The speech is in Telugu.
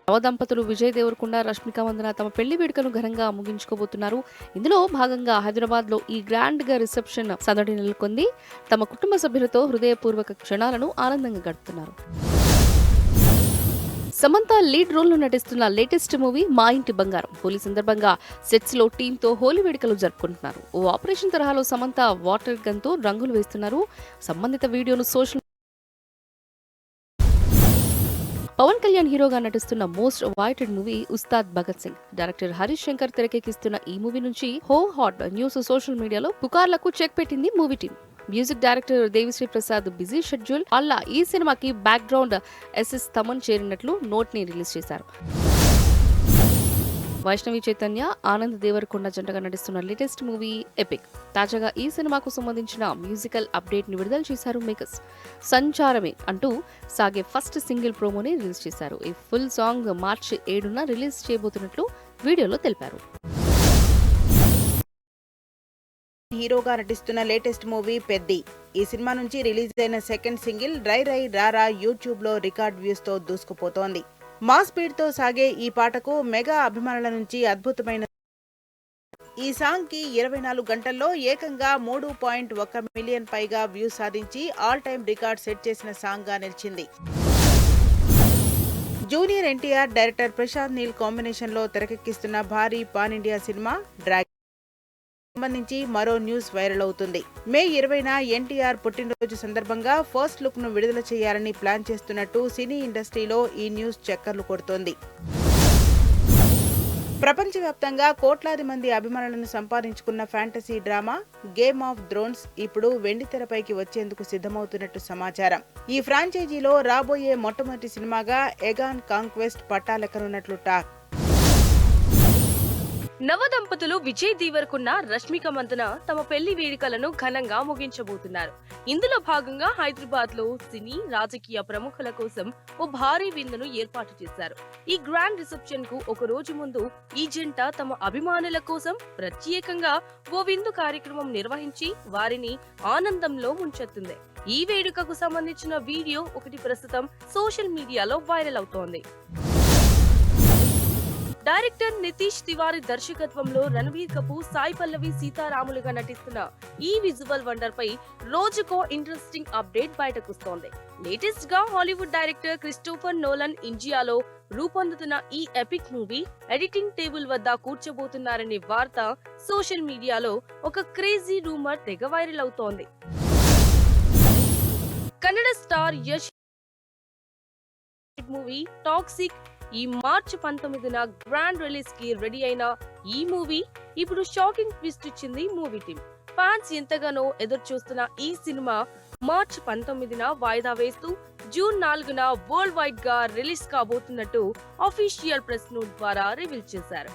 నవదంపతులు విజయ్ దేవరకొండ, రష్మిక మందన తమ పెళ్లి వేడుకను ఘనంగా ముగించుకోబోతున్నారు. ఇందులో భాగంగా హైదరాబాద్లో ఈ గ్రాండ్గా రిసెప్షన్ సందడి నెలకొంది. తమ కుటుంబ సభ్యులతో హృదయపూర్వక క్షణాలను ఆనందంగా గడుపుతున్నారు. సమంత లీడ్ రోల్లో నటిస్తున్న లేటెస్ట్ మూవీ మా ఇంటి బంగారం. హోలీ సందర్భంగా సెట్స్ లో టీంతో హోలీ వేడుకలు జరుపుకుంటున్నారు. ఓ ఆపరేషన్ తరహాలో సమంత వాటర్ గన్ తో రంగులు వేస్తున్నారు. సంబంధిత వీడియోను సోషల్ పవన్ కళ్యాణ్ హీరోగా నటిస్తున్న most awaited movie Ustaad Bhagat Singh. Director Harish Shankar తెరకెక్కిస్తున్న ఈ మూవీ నుంచి హో హాట్ న్యూస్ సోషల్ మీడియాలో పుకార్లకు చెక్ పెట్టింది movie team. Music director Devi Sri Prasad busy schedule వల్ల ఈ సినిమాకి బ్యాక్ గ్రౌండ్ ఎస్ఎస్ తమన్ చేరినట్లు నోట్ ని రిలీజ్ చేశారు. వైష్ణవి చైతన్య, ఆనంద్ దేవరకొండ జంటగా నటిస్తున్న లేటెస్ట్ మూవీ ఎపిక్. తాజాగా ఈ సినిమాకు సంబంధించిన మ్యూజికల్ అప్డేట్ ని విడుదల చేశారు మేకర్స్. సంచారమే అంటూ సాగే ఫస్ట్ సింగిల్ ప్రోమోని రిలీజ్ చేశారు. ఈ ఫుల్ సాంగ్ మార్చి 7న రిలీజ్ చేయబోతున్నట్లు వీడియోలో తెలిపారు. హీరోగా నటిస్తున్న లేటెస్ట్ మూవీ పెద్ది. ఈ సినిమా నుంచి రిలీజ్ అయిన సెకండ్ సింగిల్ రై రై రారా యూట్యూబ్ లో రికార్డ్ వ్యూస్ తో దూసుకుపోతోంది. మా స్పీడ్ తో సాగే ఈ పాటకు మెగా అభిమానుల నుంచి అద్భుతమైన ఈ సాంగ్ కి 24 గంటల్లో ఏకంగా 3.1 మిలియన్ పైగా వ్యూస్ సాధించి ఆల్ టైమ్ రికార్డ్ సెట్ చేసిన సాంగ్ గా నిలిచింది. Junior NTR, director Prashanth Neel combination లో తెరకెక్కిస్తున్న భారీ పాన్ ఇండియా సినిమా డ్రాగన్ సంబంధించి మరో న్యూస్ వైరల్ అవుతుంది. మే 20న ఎన్టీఆర్ పుట్టినరోజు సందర్భంగా ఫస్ట్ లుక్ ను విడుదల చేయాలని ప్లాన్ చేస్తున్నట్టు సినీ ఇండస్ట్రీలో ఈ న్యూస్ చక్కర్లు కొడుతోంది. ప్రపంచవ్యాప్తంగా కోట్లాది మంది అభిమానులను సంపాదించుకున్న fantasy drama game of Thrones ఇప్పుడు వెండితెరపైకి వచ్చేందుకు సిద్ధమవుతున్నట్టు సమాచారం. ఈ ఫ్రాంచైజీలో రాబోయే మొట్టమొదటి సినిమాగా ఎగాన్ కాంక్వెస్ట్ పట్టాలెక్కనున్నట్లు టాక్. నవదంపతులు విజయ్ దేవరకొండ, రష్మిక మందన తమ పెళ్లి వేడుకలను ఘనంగా ముగించబోతున్నారు. ఇందులో భాగంగా హైదరాబాద్ లో సినీ, రాజకీయ ప్రముఖుల కోసం ఓ భారీ విందును ఏర్పాటు చేశారు. ఈ గ్రాండ్ రిసెప్షన్ కు ఒక రోజు ముందు ఈ జంట తమ అభిమానుల కోసం ప్రత్యేకంగా ఓ విందు కార్యక్రమం నిర్వహించి వారిని ఆనందంలో ముంచెత్తింది. ఈ వేడుకకు సంబంధించిన వీడియో ఒకటి ప్రస్తుతం సోషల్ మీడియాలో వైరల్ అవుతోంది. డైరెక్టర్ నితీష్ తివారీ దర్శకత్వంలో రణబీర్ కపూర్, సాయి పల్లవి సీతారాములుగా నటిస్తున్న ఈ విజువల్ వండర్ పై రోజుకో ఇంట్రెస్టింగ్ అప్డేట్ బయటకొస్తోంది. లేటెస్ట్ గా హాలీవుడ్ డైరెక్టర్ క్రిస్టోఫర్ నోలన్ ఇండియాలో రూపొందుతున్న ఈ ఎపిక్ మూవీ ఎడిటింగ్ టేబుల్ వద్ద కూర్చోబోతున్నారనే వార్త సోషల్ మీడియాలో ఒక క్రేజీ రూమర్ తెగ వైరల్ అవుతోంది. Kannada star Yash movie toxic ఈ మార్చి 19న గ్రాండ్ రిలీజ్ కి రెడీ అయిన ఈ మూవీ ఇప్పుడు షాకింగ్ ట్విస్ట్ ఇచ్చింది మూవీ టీం. ఫ్యాన్స్ ఎంతగానో ఎదురు చూస్తున్న ఈ సినిమా మార్చి 19న వాయిదా వేస్తూ జూన్ 4న వరల్డ్ వైడ్ గా రిలీజ్ కాబోతున్నట్టు అఫీషియల్ ప్రెస్ నోట్ ద్వారా రివీల్ చేశారు.